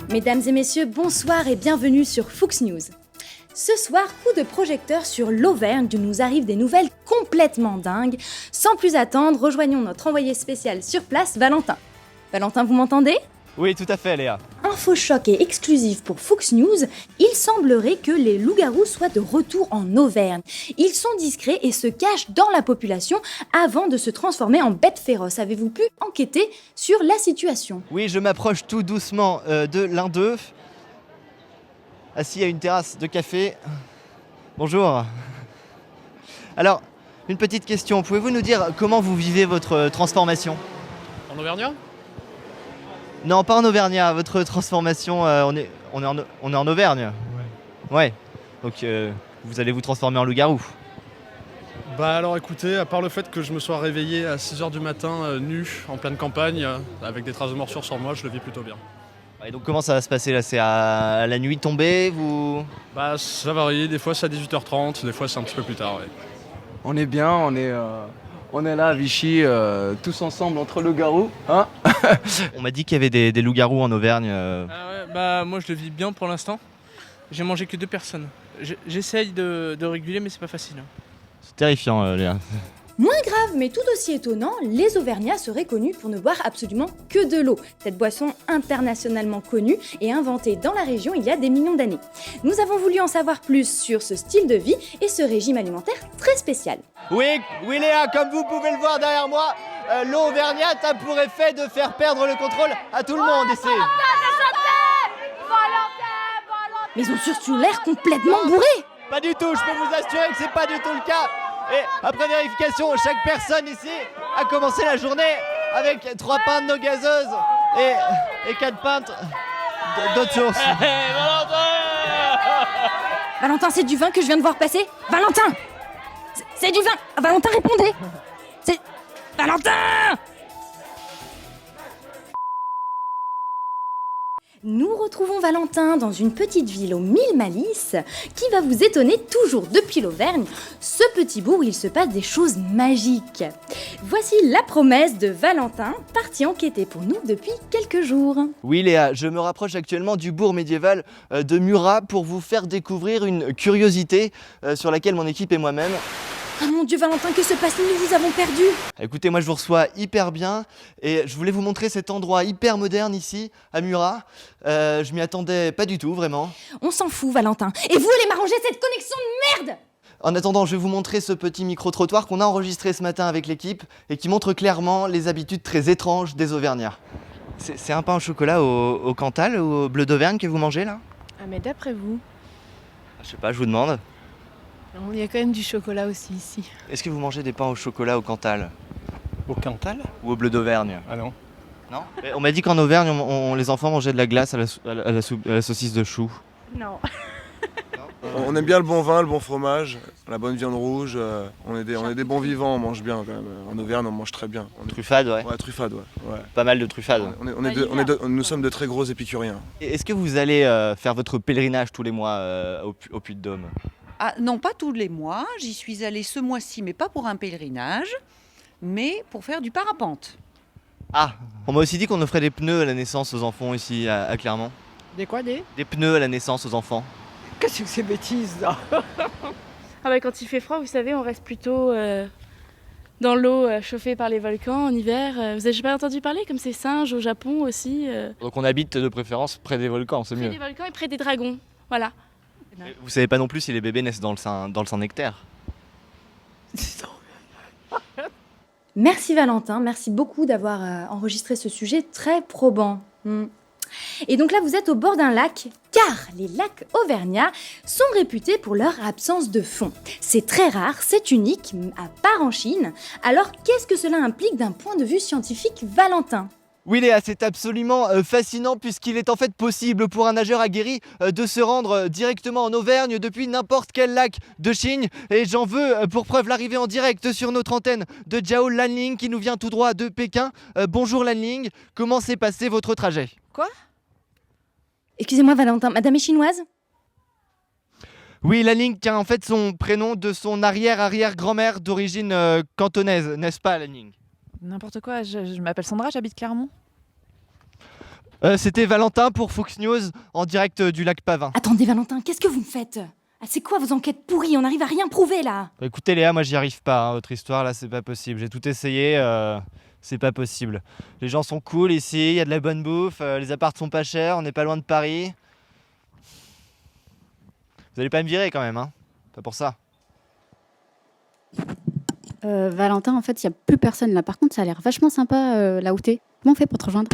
Mesdames et messieurs, bonsoir et bienvenue sur Fuchs News. Ce soir, coup de projecteur sur l'Auvergne où nous arrivent des nouvelles complètement dingues. Sans plus attendre, rejoignons notre envoyé spécial sur place, Valentin. Valentin, vous m'entendez ? Oui, tout à fait, Léa. Info choc et exclusive pour Fuchs News, il semblerait que les loups-garous soient de retour en Auvergne. Ils sont discrets et se cachent dans la population avant de se transformer en bêtes féroces. Avez-vous pu enquêter sur la situation ? Oui, je m'approche tout doucement de l'un d'eux, assis à une terrasse de café. Bonjour. Alors, une petite question. Pouvez-vous nous dire comment vous vivez votre transformation ? En Auvergnat ? Non, pas en Auvergnat. Votre transformation, on est en Auvergne. Ouais. Donc, vous allez vous transformer en loup-garou. Bah alors écoutez, à part le fait que je me sois réveillé à 6h du matin, nu, en pleine campagne, avec des traces de morsures sur moi, je le vis plutôt bien. Et donc, comment ça va se passer là ? C'est à la nuit tombée, vous ? Bah ça varie, des fois c'est à 18h30, des fois c'est un petit peu plus tard, ouais. On est bien, on est là à Vichy, tous ensemble entre loups-garous, hein. On m'a dit qu'il y avait des loups-garous en Auvergne. Ah ouais, bah moi je le vis bien pour l'instant. J'ai mangé que 2 personnes. J'essaye de réguler mais c'est pas facile. C'est terrifiant, Léa. Moins grave, mais tout aussi étonnant, les Auvergnats seraient connus pour ne boire absolument que de l'eau. Cette boisson internationalement connue et inventée dans la région il y a des millions d'années. Nous avons voulu en savoir plus sur ce style de vie et ce régime alimentaire très spécial. Oui, Léa, comme vous pouvez le voir derrière moi, l'eau auvergnate a pour effet de faire perdre le contrôle à tout le monde ici. Mais ils ont surtout l'air complètement bourrés. Pas du tout, je peux vous assurer que c'est pas du tout le cas. Et après vérification, chaque personne ici a commencé la journée avec 3 pintes d'eau gazeuse et 4 pintes d'eau de source. Valentin, c'est du vin que je viens de voir passer. Valentin, c'est du vin. Valentin, répondez. C'est Valentin. Nous retrouvons Valentin dans une petite ville aux 1000 malices qui va vous étonner toujours depuis l'Auvergne, ce petit bourg où il se passe des choses magiques. Voici la promesse de Valentin, parti enquêter pour nous depuis quelques jours. Oui Léa, je me rapproche actuellement du bourg médiéval de Murat pour vous faire découvrir une curiosité sur laquelle mon équipe et moi-même... Oh mon Dieu Valentin, que se passe-t-il ? Nous vous avons perdu. Écoutez, moi je vous reçois hyper bien et je voulais vous montrer cet endroit hyper moderne ici, à Murat. Je m'y attendais pas du tout, vraiment. On s'en fout Valentin. Et vous allez m'arranger cette connexion de merde ! En attendant, je vais vous montrer ce petit micro-trottoir qu'on a enregistré ce matin avec l'équipe et qui montre clairement les habitudes très étranges des Auvergnats. C'est un pain au chocolat au Cantal ou au bleu d'Auvergne que vous mangez là ? Ah mais d'après vous, Je sais pas, je vous demande. il y a quand même du chocolat aussi ici. Est-ce que vous mangez des pains au chocolat au Cantal ? Au Cantal ? Ou au bleu d'Auvergne ? Ah non. Non ? On m'a dit qu'en Auvergne, les enfants mangeaient de la glace à la saucisse de chou. Non. On aime bien le bon vin, le bon fromage, la bonne viande rouge. On est des bons vivants, on mange bien quand même. En Auvergne, on mange très bien. Truffade, ouais. Ouais, truffade, ouais. Pas mal de truffade. Nous sommes de très gros épicuriens. Et est-ce que vous allez faire votre pèlerinage tous les mois au Puy-de-Dôme ? Ah, non, pas tous les mois. J'y suis allée ce mois-ci, mais pas pour un pèlerinage, mais pour faire du parapente. Ah, on m'a aussi dit qu'on offrait des pneus à la naissance aux enfants ici à Clermont. Des quoi des Des pneus à la naissance aux enfants. Qu'est-ce que c'est bêtise, là? Ah bah quand il fait froid, vous savez, on reste plutôt dans l'eau chauffée par les volcans en hiver. Vous avez pas entendu parler comme ces singes au Japon aussi Donc on habite de préférence près des volcans, c'est Près mieux. des volcans et près des dragons, voilà. Vous savez pas non plus si les bébés naissent dans le sein nectaire. Merci Valentin, merci beaucoup d'avoir enregistré ce sujet très probant. Et donc là, vous êtes au bord d'un lac, car les lacs auvergnats sont réputés pour leur absence de fond. C'est très rare, c'est unique, à part en Chine. Alors, qu'est-ce que cela implique d'un point de vue scientifique, Valentin ? Oui Léa, c'est absolument fascinant puisqu'il est en fait possible pour un nageur aguerri de se rendre directement en Auvergne depuis n'importe quel lac de Chine. Et j'en veux pour preuve l'arrivée en direct sur notre antenne de Jiao Lanling qui nous vient tout droit de Pékin. Bonjour Lanling, comment s'est passé votre trajet ? Quoi ? Excusez-moi Valentin, madame est chinoise ? Oui, Lanling tient en fait son prénom de son arrière-arrière-grand-mère d'origine cantonaise, n'est-ce pas Lanling ? N'importe quoi, je m'appelle Sandra, j'habite Clermont. C'était Valentin pour Fox News en direct du lac Pavin. Attendez Valentin, qu'est-ce que vous me faites? Ah, c'est quoi vos enquêtes pourries? On n'arrive à rien prouver là. Bah, écoutez Léa, moi j'y arrive pas, hein. Votre histoire là c'est pas possible. J'ai tout essayé, c'est pas possible. Les gens sont cool ici, il y a de la bonne bouffe, les apparts sont pas chers, on n'est pas loin de Paris. Vous allez pas me virer quand même, hein? Pas pour ça. Valentin, en fait, il n'y a plus personne là. Par contre, ça a l'air vachement sympa là où t'es. Comment on fait pour te rejoindre?